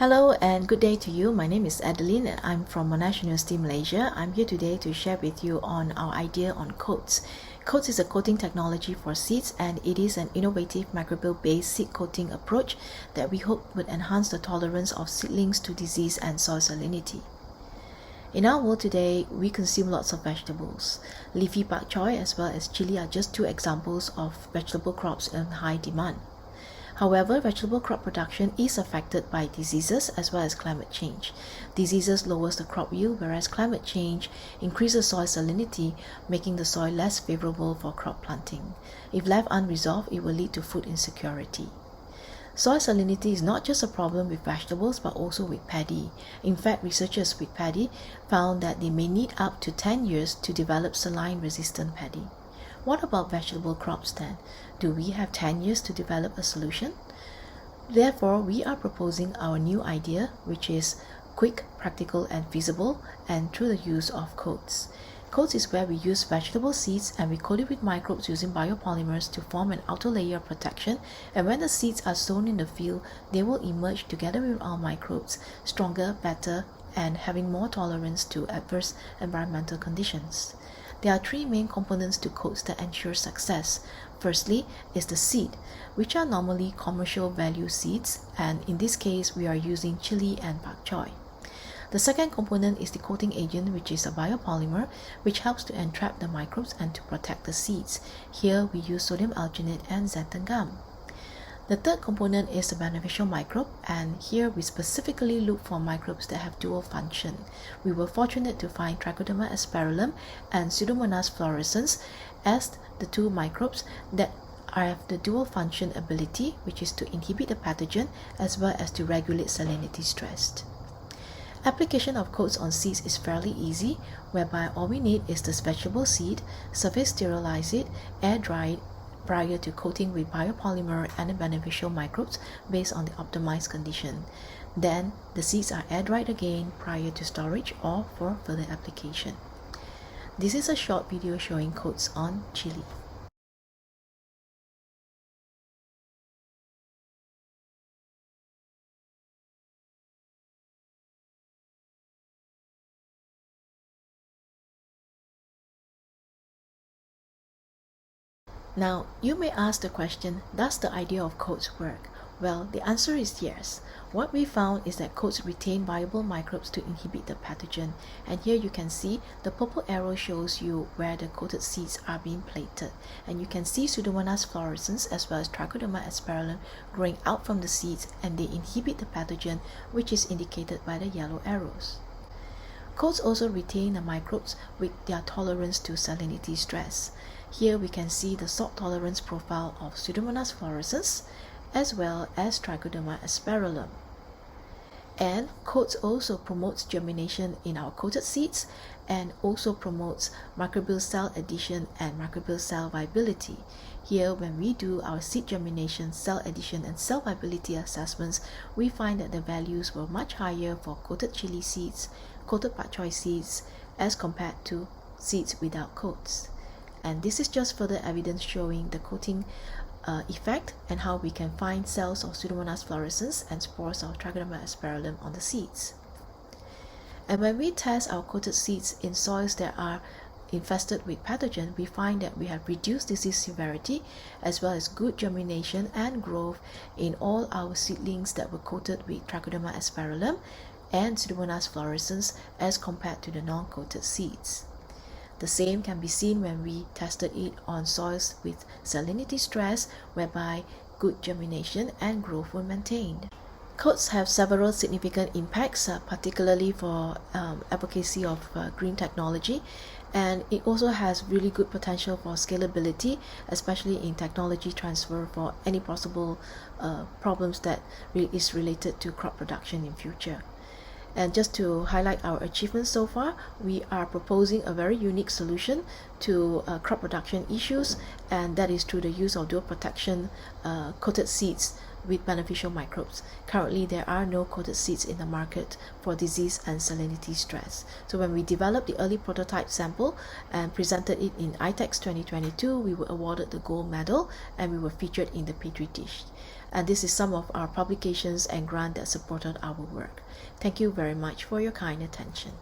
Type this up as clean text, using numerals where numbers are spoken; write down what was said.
Hello and good day to you. My name is Adeline and I'm from Monash University, Malaysia. I'm here today to share with you on our idea on coats. Coats is a coating technology for seeds, and it is an innovative microbial-based seed coating approach that we hope would enhance the tolerance of seedlings to disease and soil salinity. In our world today, we consume lots of vegetables. Leafy pak choy as well as chili are just two examples of vegetable crops in high demand. However, vegetable crop production is affected by diseases as well as climate change. Diseases lowers the crop yield, whereas climate change increases soil salinity, making the soil less favorable for crop planting. If left unresolved, it will lead to food insecurity. Soil salinity is not just a problem with vegetables but also with paddy. In fact, researchers with paddy found that they may need up to 10 years to develop saline-resistant paddy. What about vegetable crops then? Do we have 10 years to develop a solution? Therefore, we are proposing our new idea, which is quick, practical, and feasible, and through the use of coats. Coats is where we use vegetable seeds and we coat it with microbes using biopolymers to form an outer layer of protection, and when the seeds are sown in the field, they will emerge together with our microbes, stronger, better, and having more tolerance to adverse environmental conditions. There are three main components to coats that ensure success. Firstly is the seed, which are normally commercial value seeds, and in this case we are using chili and pak choy. The second component is the coating agent, which is a biopolymer which helps to entrap the microbes and to protect the seeds. Here we use sodium alginate and xanthan gum. The third component is the beneficial microbe, and here we specifically look for microbes that have dual function. We were fortunate to find Trichoderma aspergillum and Pseudomonas fluorescens as the two microbes that have the dual function ability, which is to inhibit the pathogen as well as to regulate salinity stress. Application of coats on seeds is fairly easy, whereby all we need is the vegetable seed, surface sterilize it, air dry it prior to coating with biopolymer and the beneficial microbes based on the optimized condition. Then the seeds are air dried again prior to storage or for further application. This is a short video showing coats on chili. Now, you may ask the question, does the idea of coats work? Well, the answer is yes. What we found is that coats retain viable microbes to inhibit the pathogen, and here you can see the purple arrow shows you where the coated seeds are being plated, and you can see Pseudomonas fluorescens as well as Trichoderma aspergillum growing out from the seeds, and they inhibit the pathogen, which is indicated by the yellow arrows. Coats also retain the microbes with their tolerance to salinity stress. Here we can see the salt tolerance profile of Pseudomonas fluorescens as well as Trichoderma aspergillum. And coats also promotes germination in our coated seeds and also promotes microbial cell addition and microbial cell viability. Here, when we do our seed germination, cell addition, and cell viability assessments, we find that the values were much higher for coated chili seeds, coated pak choy seeds, as compared to seeds without coats. And this is just further evidence showing the coating effect and how we can find cells of Pseudomonas fluorescens and spores of Trichoderma aspergillum on the seeds. And when we test our coated seeds in soils that are infested with pathogen, we find that we have reduced disease severity as well as good germination and growth in all our seedlings that were coated with Trichoderma aspergillum and Pseudomonas fluorescens as compared to the non-coated seeds. The same can be seen when we tested it on soils with salinity stress, whereby good germination and growth were maintained. Coats have several significant impacts, particularly for advocacy of green technology, and it also has really good potential for scalability, especially in technology transfer for any possible problems that is related to crop production in future. And just to highlight our achievements so far, we are proposing a very unique solution to crop production issues, and that is through the use of dual protection coated seeds with beneficial microbes. Currently, there are no coated seeds in the market for disease and salinity stress. So when we developed the early prototype sample and presented it in ITEX 2022, we were awarded the gold medal and we were featured in the Petri dish. And this is some of our publications and grants that supported our work. Thank you very much for your kind attention.